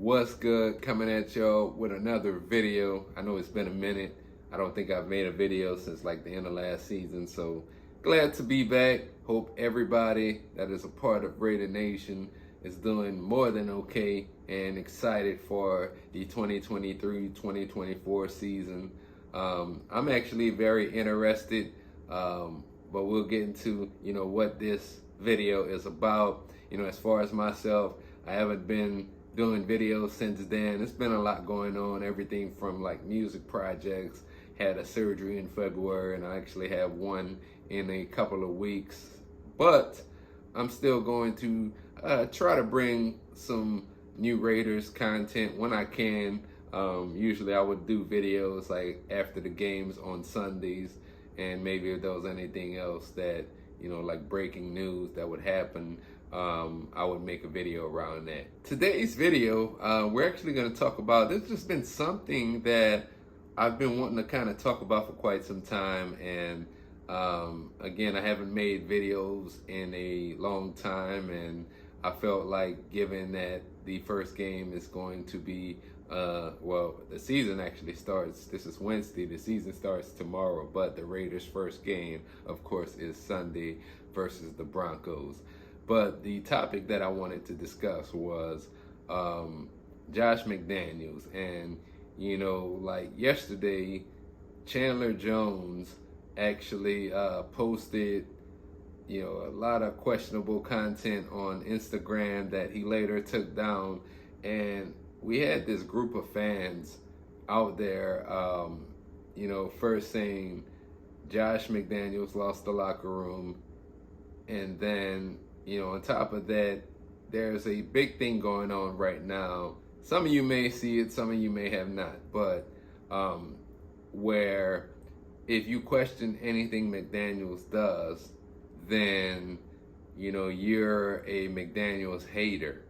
What's good? Coming at y'all with another video. I know it's been a minute. I don't think I've made a video since like the end of last season, so glad to be back. Hope everybody that is a part of Raider Nation is doing more than okay and excited for the 2023-2024 season. I'm actually very interested, but we'll get into what this video is about. As far as myself, I haven't been doing videos since then. It's been a lot going on, everything from like music projects. Had a surgery in February, and I actually have one in a couple of weeks, but I'm still going to try to bring some new Raiders content when I can. Usually I would do videos like after the games on Sundays, and maybe if there was anything else that like breaking news that would happen, I would make a video around that. Today's video, we're actually going to talk about, this has just been something that I've been wanting to kind of talk about for quite some time, and again, I haven't made videos in a long time, and I felt like, given that the first game is going to be, well, the season actually starts, this is Wednesday, the season starts tomorrow, but the Raiders' first game, of course, is Sunday versus the Broncos. But the topic that I wanted to discuss was Josh McDaniels. And, like yesterday, Chandler Jones actually posted, a lot of questionable content on Instagram that he later took down. And we had this group of fans out there, first saying Josh McDaniels lost the locker room. And then, on top of that, there's a big thing going on right now. Some of you may see it, some of you may have not, but where if you question anything McDaniels does, then, you're a McDaniels hater,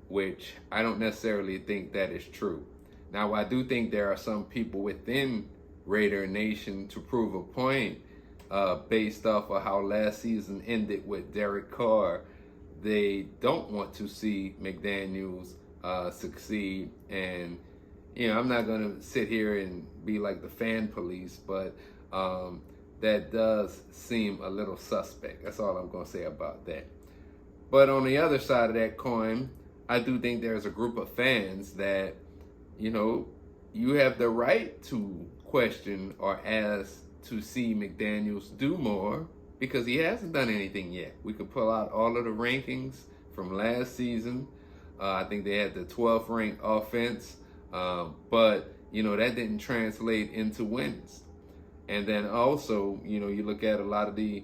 which I don't necessarily think that is true. Now, I do think there are some people within Raider Nation to prove a point, based off of how last season ended with Derek Carr. They don't want to see McDaniels succeed. And, I'm not going to sit here and be like the fan police, but that does seem a little suspect. That's all I'm going to say about that. But on the other side of that coin, I do think there's a group of fans that, you have the right to question or ask to see McDaniels do more, because he hasn't done anything yet. We could pull out all of the rankings from last season. I think they had the 12th ranked offense, but that didn't translate into wins. And then also, you look at a lot of the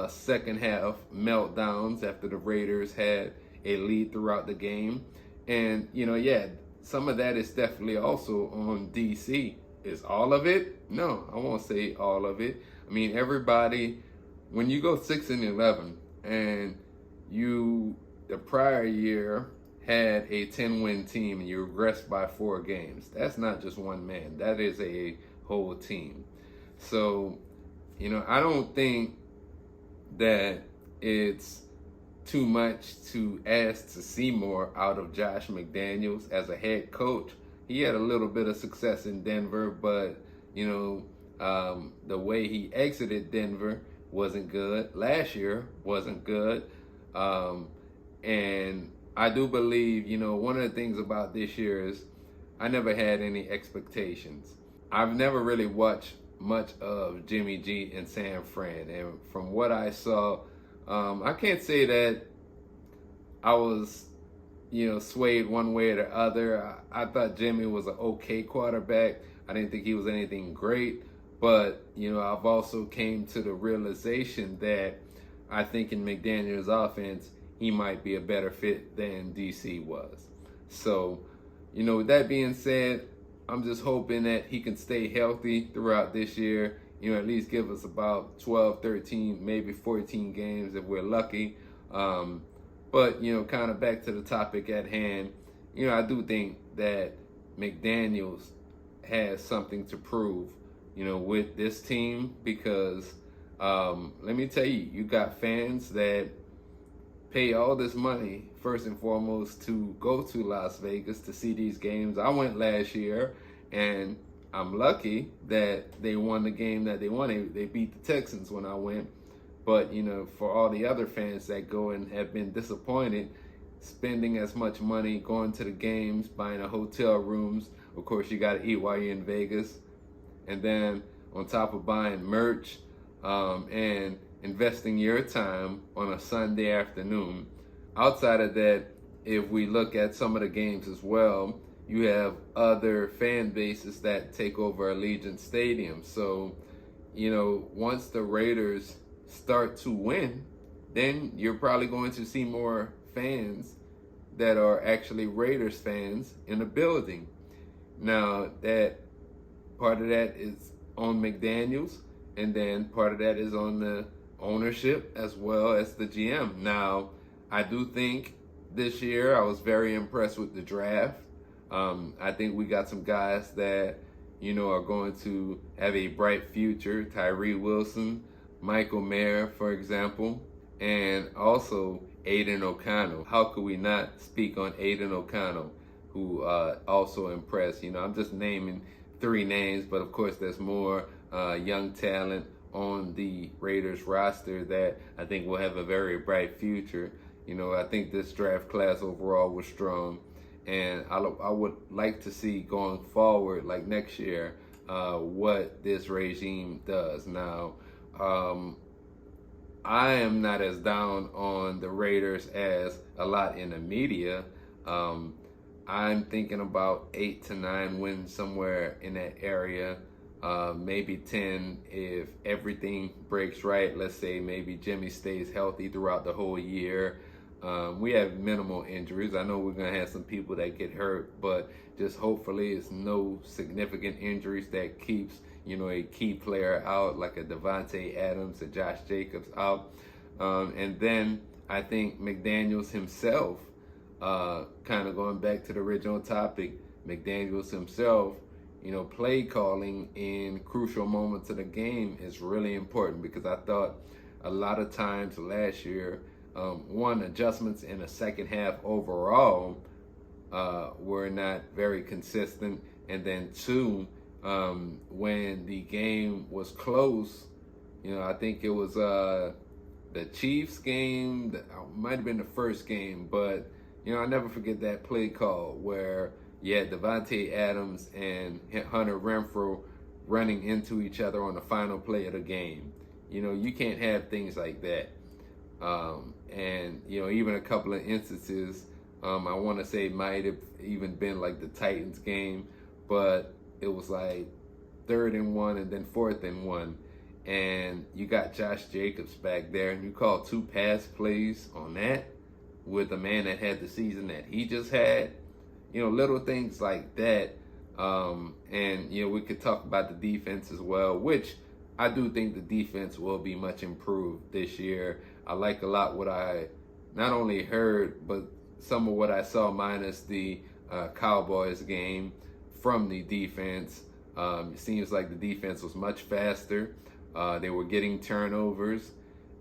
second half meltdowns after the Raiders had a lead throughout the game. And, some of that is definitely also on DC. Is all of it? No, I won't say all of it. I mean, everybody, when you go 6-11 and the prior year had a 10-win team and you regressed by 4 games, that's not just one man. That is a whole team. So, I don't think that it's too much to ask to see more out of Josh McDaniels as a head coach. He had a little bit of success in Denver, but, the way he exited Denver wasn't good. Last year wasn't good. And I do believe, one of the things about this year is I never had any expectations. I've never really watched much of Jimmy G and San Fran. And from what I saw, I can't say that I was, swayed one way or the other. I thought Jimmy was an okay quarterback. I didn't think he was anything great. But, I've also came to the realization that I think in McDaniels' offense, he might be a better fit than DC was. So, with that being said, I'm just hoping that he can stay healthy throughout this year. At least give us about 12, 13, maybe 14 games if we're lucky. But, kind of back to the topic at hand, I do think that McDaniels has something to prove, with this team, because let me tell you, you got fans that pay all this money, first and foremost, to go to Las Vegas to see these games. I went last year, and I'm lucky that they won the game that they won. They beat the Texans when I went. But, for all the other fans that go and have been disappointed, spending as much money, going to the games, buying the hotel rooms. Of course, you got to eat while you're in Vegas. And then on top of buying merch and investing your time on a Sunday afternoon. Outside of that, if we look at some of the games as well, you have other fan bases that take over Allegiant Stadium. So, once the Raiders start to win, then you're probably going to see more fans that are actually Raiders fans in the building. Now, that part of that is on McDaniels, and then part of that is on the ownership as well as the GM. Now, I do think this year I was very impressed with the draft. I think we got some guys that, are going to have a bright future. Tyree Wilson, Michael Mayer, for example, and also Aiden O'Connell. How could we not speak on Aiden O'Connell, who also impressed? I'm just naming 3 names, but of course there's more young talent on the Raiders roster that I think will have a very bright future. I think this draft class overall was strong, and I would like to see going forward, like next year, what this regime does. Now, I am not as down on the Raiders as a lot in the media. I'm thinking about 8 to 9 wins, somewhere in that area. Maybe 10 if everything breaks right. Let's say maybe Jimmy stays healthy throughout the whole year. We have minimal injuries. I know we're going to have some people that get hurt, but just hopefully it's no significant injuries that keeps, a key player out, like a Devontae Adams, a Josh Jacobs out. And then I think McDaniels himself, kind of going back to the original topic, McDaniels himself, play calling in crucial moments of the game is really important, because I thought a lot of times last year, one, adjustments in the second half overall were not very consistent, and then 2, when the game was close, I think it was the Chiefs game, might have been the first game, but I'll never forget that play call where you had Devontae Adams and Hunter Renfrow running into each other on the final play of the game. You can't have things like that. And even a couple of instances, I want to say might have even been like the Titans game, but it was like 3rd and 1 and then 4th and 1, and you got Josh Jacobs back there, and you call 2 pass plays on that with a man that had the season that he just had. Little things like that. And we could talk about the defense as well, which I do think the defense will be much improved this year. I like a lot what I not only heard, but some of what I saw, minus the Cowboys game, from the defense. It seems like the defense was much faster. They were getting turnovers,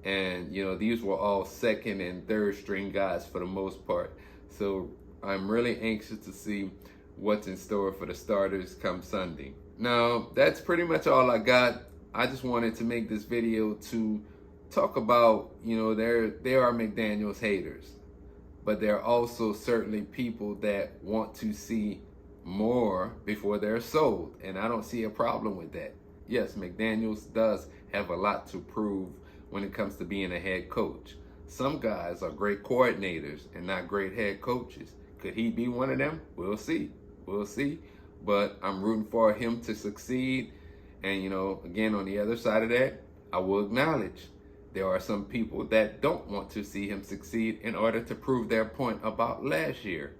and these were all 2nd and 3rd string guys for the most part. So I'm really anxious to see what's in store for the starters come Sunday. Now, that's pretty much all I got. I just wanted to make this video to talk about, there are McDaniels haters, but there are also certainly people that want to see more before they're sold, and I don't see a problem with that. Yes, McDaniels does have a lot to prove when it comes to being a head coach. Some guys are great coordinators and not great head coaches. Could he be one of them? We'll see. But I'm rooting for him to succeed. And, again, on the other side of that, I will acknowledge there are some people that don't want to see him succeed in order to prove their point about last year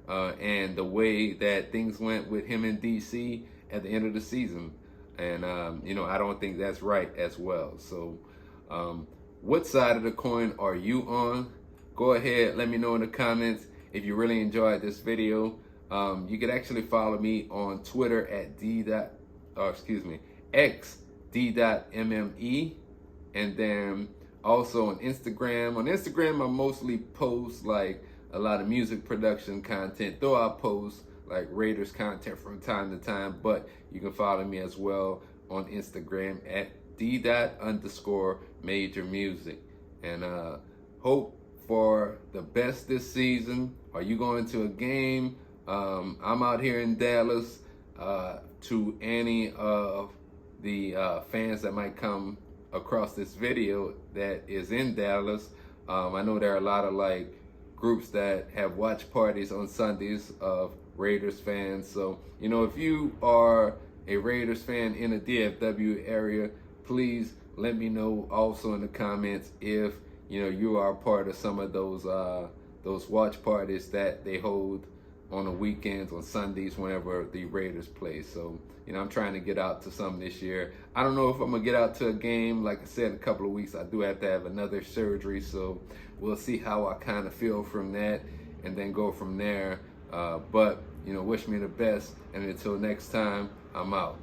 and the way that things went with him in D.C. at the end of the season. And, I don't think that's right as well. So what side of the coin are you on? Go ahead, let me know in the comments. If you really enjoyed this video, you could actually follow me on Twitter at xd.mme, and then Also on Instagram. On Instagram, I mostly post like a lot of music production content, though I post like Raiders content from time to time. But you can follow me as well on Instagram at d._major music. And hope for the best this season. Are you going to a game? I'm out here in Dallas. To any of the fans that might come across this video that is in Dallas, I know there are a lot of like groups that have watch parties on Sundays of Raiders fans. So, you know, if you are a Raiders fan in the DFW area, please let me know also in the comments if, you know, you are a part of some of those watch parties that they hold on the weekends, on Sundays, whenever the Raiders play. So, you know, I'm trying to get out to some this year. I don't know if I'm gonna get out to a game. Like I said, in a couple of weeks, I do have to have another surgery. So we'll see how I kind of feel from that and then go from there. But, you know, wish me the best. And until next time, I'm out.